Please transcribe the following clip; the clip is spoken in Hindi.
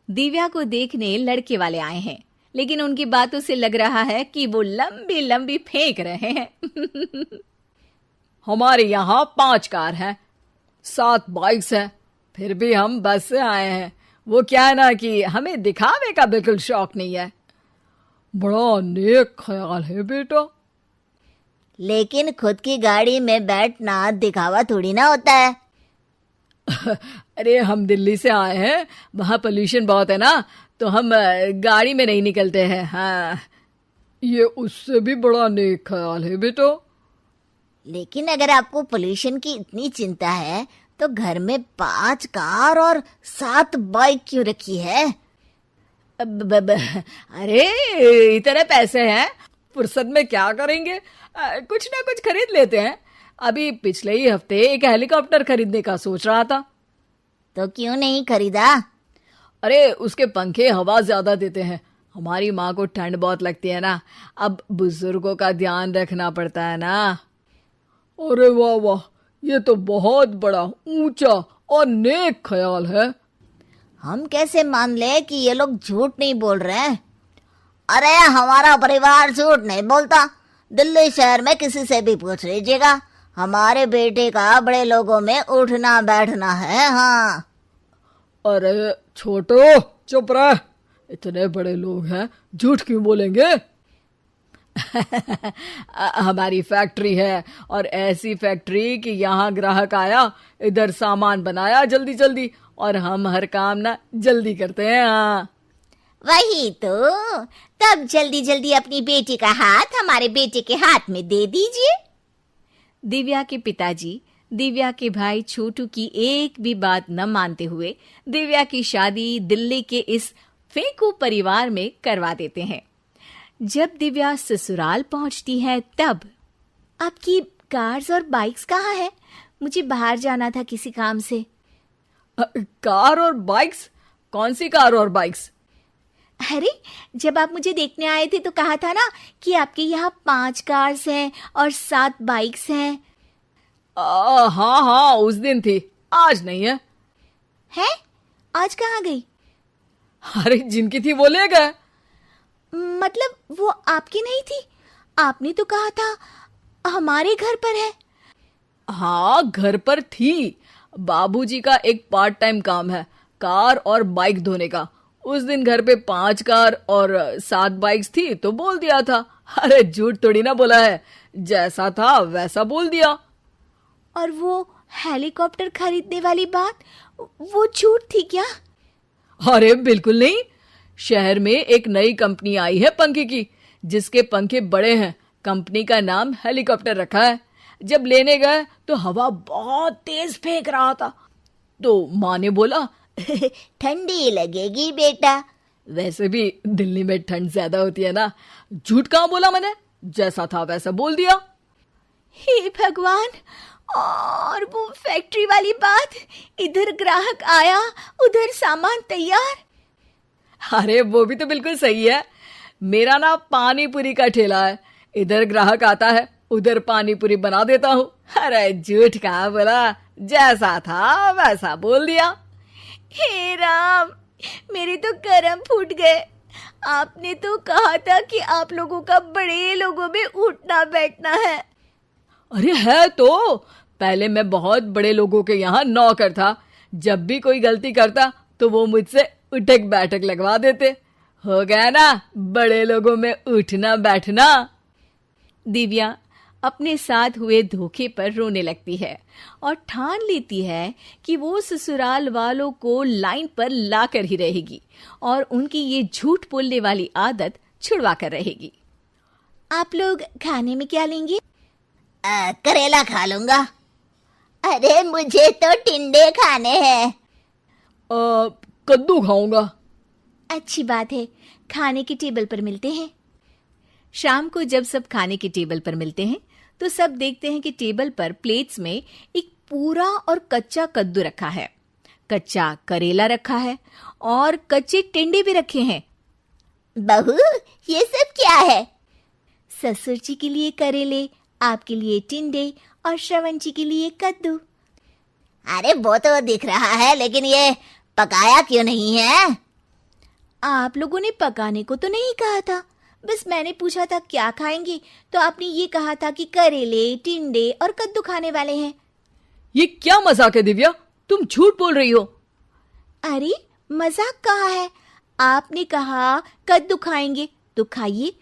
दिव्या को देखने लड़के वाले आए हैं, लेकिन उनकी बातों से लग रहा है कि वो लंबी लंबी फेंक रहे हैं। हमारे यहाँ 5 कार हैं, 7 बाइक्स हैं, फिर भी हम बस से आए हैं। वो क्या है ना कि हमें दिखावे का बिल्कुल शौक नहीं है। बड़ा नेक ख्याल है बेटा। लेकिन खुद की गाड़ी में बैठना दिखावा थोड़ी ना होता है। अरे हम दिल्ली से आए हैं, वहाँ पोल्यूशन बहुत है ना, तो हम गाड़ी में नहीं निकलते हैं। हाँ, ये उससे भी बड़ा नेक ख्याल है बेटा। लेकिन अगर आपको पोल्यूशन की इतनी चिंता है तो घर में 5 कार और 7 बाइक क्यों रखी है? अरे इतने पैसे हैं, फुर्सत में क्या करेंगे, कुछ ना कुछ खरीद लेते हैं। अभी पिछले ही हफ्ते एक हेलीकॉप्टर खरीदने का सोच रहा था। तो क्यों नहीं खरीदा? अरे उसके पंखे हवा ज्यादा देते हैं, हमारी माँ को ठंड बहुत लगती है ना, अब बुजुर्गों का ध्यान रखना पड़ता है ना। अरे वाह वाह, ये तो बहुत बड़ा, ऊंचा और नेक ख्याल है। हम कैसे मान ले कि ये लोग झूठ नहीं बोल रहे हैं? अरे हमारा परिवार झूठ नहीं बोलता। दिल्ली शहर में किसी से भी पूछ लीजिएगा, हमारे बेटे का बड़े लोगों में उठना बैठना है। हाँ। अरे छोटो चुप रह, इतने बड़े लोग हैं, झूठ क्यों बोलेंगे? हमारी फैक्ट्री है, और ऐसी फैक्ट्री कि यहाँ ग्राहक आया, इधर सामान बनाया जल्दी जल्दी, और हम हर काम ना जल्दी करते हैं। हाँ वही तो, तब जल्दी जल्दी अपनी बेटी का हाथ हमारे बेटे के हाथ में दे दीजिए। दिव्या के पिताजी दिव्या के भाई छोटू की एक भी बात न मानते हुए दिव्या की शादी दिल्ली के इस फेंकू परिवार में करवा देते हैं। जब दिव्या ससुराल पहुंचती है तब, आपकी कार्स और बाइक्स कहाँ है? मुझे बाहर जाना था किसी काम से। कार और बाइक्स? कौन सी कार और बाइक्स? अरे जब आप मुझे देखने आए थे तो कहा था ना कि आपके यहाँ 5 कार्स हैं और 7 बाइक्स हैं। हाँ हाँ, उस दिन थी, आज नहीं है। है? आज कहाँ गई? अरे जिनकी थी वो ले गए। मतलब वो आपकी नहीं थी? आपने तो कहा था हमारे घर पर है। हाँ घर पर थी, बाबूजी का एक पार्ट टाइम काम है, कार और बाइक धोने का। उस दिन घर पे 5 कार और 7 बाइक्स थी तो बोल दिया था। अरे झूठ थोड़ी ना बोला है, जैसा था वैसा बोल दिया। और वो हेलीकॉप्टर खरीदने वाली बात, वो झूठ थी क्या? अरे बिल्कुल नहीं, शहर में एक नई कंपनी आई है पंखे की, जिसके पंखे बड़े हैं, कंपनी का नाम हेलीकॉप्टर रखा है। जब लेने गए तो हवा बहुत तेज फेंक रहा था, तो माँ ने बोला ठंडी लगेगी बेटा। वैसे भी दिल्ली में ठंड ज्यादा होती है ना। झूठ कहाँ बोला मैंने, जैसा था वैसा बोल दिया। हे भगवान, और वो फैक्ट्री वाली बात, इधर ग्राहक आया उधर सामान तैयार। अरे वो भी तो बिल्कुल सही है, मेरा ना पानी पूरी का ठेला है, इधर ग्राहक आता है उधर पानी पूरी बना देता हूँ। अरे झूठ कहाँ बोला, जैसा था वैसा बोल दिया। हे राम, मेरे तो करम फूट गए। आपने तो कहा था कि आप लोगों का बड़े लोगों में उठना बैठना है। अरे है तो, पहले मैं बहुत बड़े लोगों के यहाँ नौकर था, जब भी कोई गलती करता तो वो मुझसे उठक बैठक लगवा देते। हो गया ना बड़े लोगों में उठना बैठना। दिव्या अपने साथ हुए धोखे पर रोने लगती है और ठान लेती है कि वो ससुराल वालों को लाइन पर लाकर ही रहेगी और उनकी ये झूठ बोलने वाली आदत छुड़वा कर रहेगी। आप लोग खाने में क्या लेंगे? करेला खा लूंगा। अरे मुझे तो टिंडे खाने हैं। कद्दू खाऊंगा। अच्छी बात है, खाने के टेबल पर मिलते हैं। शाम को जब सब खाने के टेबल पर मिलते हैं तो सब देखते हैं कि टेबल पर प्लेट्स में एक पूरा और कच्चा कद्दू रखा है, कच्चा करेला रखा है और कच्चे टिंडे भी रखे हैं। बहू, ये सब क्या है? ससुर जी के लिए करेले, आपके लिए टिंडे और श्रवण जी के लिए कद्दू। अरे वो तो दिख रहा है, लेकिन ये पकाया क्यों नहीं है? आप लोगों ने पकाने को तो नहीं कहा था, बस मैंने पूछा था क्या खाएंगे, तो आपने ये कहा था कि करेले, टिंडे और कद्दू खाने वाले हैं। ये क्या मजाक है दिव्या, तुम झूठ बोल रही हो। अरे मजाक कहाँ है, आपने कहा कद्दू खाएंगे तो खाइए,